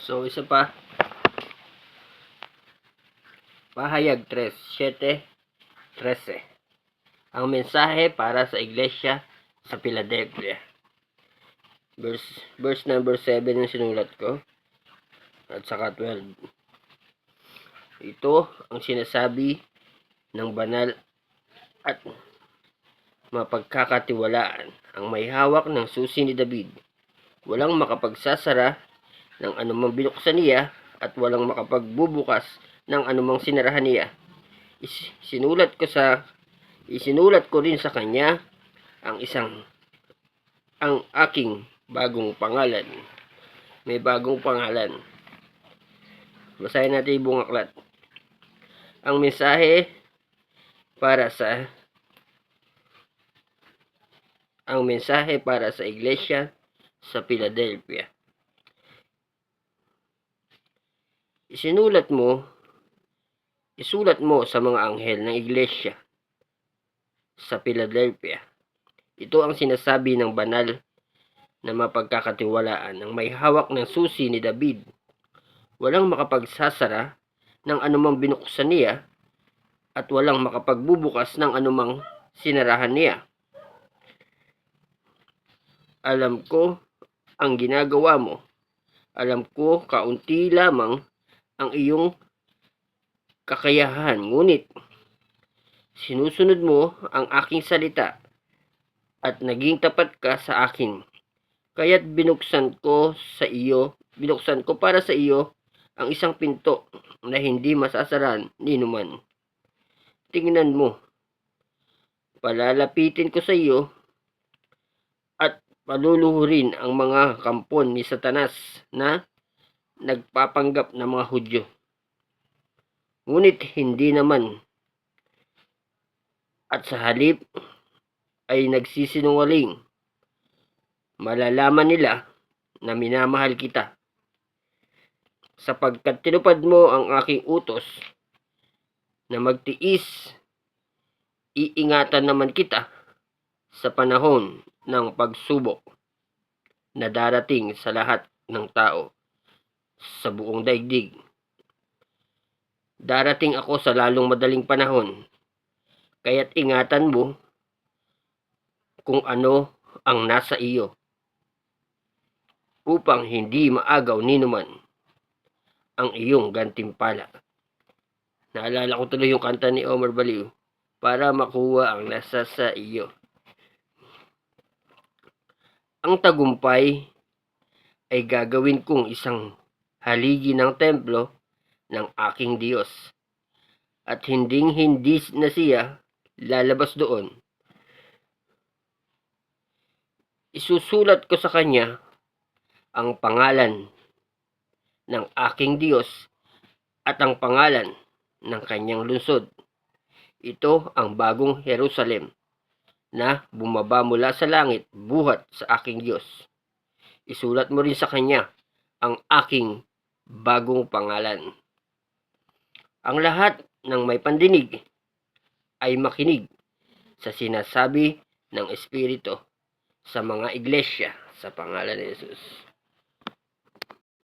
So, isa pa. Pahayag 3:7-13. Ang mensahe para sa iglesia sa Philadelphia. Verse number 7 yung sinulat ko. At saka 12. Ito ang sinasabi ng banal at mapagkakatiwalaan. Ang may hawak ng susi ni David. Walang makapagsasara ng anumang binuksan niya at walang makapagbubukas ng anumang sinarahan niya. Isinulat ko rin sa kanya ang aking bagong pangalan. May bagong pangalan. Basahin natin yung buong aklat. Ang mensahe para sa iglesia sa Philadelphia. Isulat mo sa mga anghel ng iglesia sa Philadelphia. Ito ang sinasabi ng banal na mapagkakatiwalaan ng may hawak ng susi ni David. Walang makapagsasara ng anumang binuksan niya at walang makapagbubukas ng anumang sinarahan niya. Alam ko ang ginagawa mo. Alam ko kaunti lamang ang iyong kakayahan, ngunit sinusunod mo ang aking salita at naging tapat ka sa akin. Kaya't binuksan ko para sa iyo ang isang pinto na hindi masasaran ni numan. Tingnan mo, palalapitin ko sa iyo at paluluhurin ang mga kampon ni Satanas na nagpapanggap na mga Hudyo. Ngunit hindi naman, at sa halip ay nagsisinungaling. Malalaman nila na minamahal kita, sapagkat tinupad mo ang aking utos na magtiis. Iingatan naman kita sa panahon ng pagsubok na darating sa lahat ng tao sa buong daigdig. Darating ako sa lalong madaling panahon, kaya't ingatan mo kung ano ang nasa iyo, upang hindi maagaw ni numan ang iyong gantimpala. Naalala ko tuloy yung kanta ni Omar Baliw, para makuha ang nasa sa iyo. Ang tagumpay ay gagawin kong isang haligi ng templo ng aking Diyos, at hindi na siya lalabas doon. Isusulat ko sa kanya ang pangalan ng aking Diyos at ang pangalan ng kanyang lungsod. Ito ang bagong Jerusalem na bumaba mula sa langit buhat sa aking Diyos. Isulat mo rin sa kanya ang aking bagong pangalan. Ang lahat ng may pandinig ay makinig sa sinasabi ng Espiritu sa mga iglesia sa pangalan ni Jesus.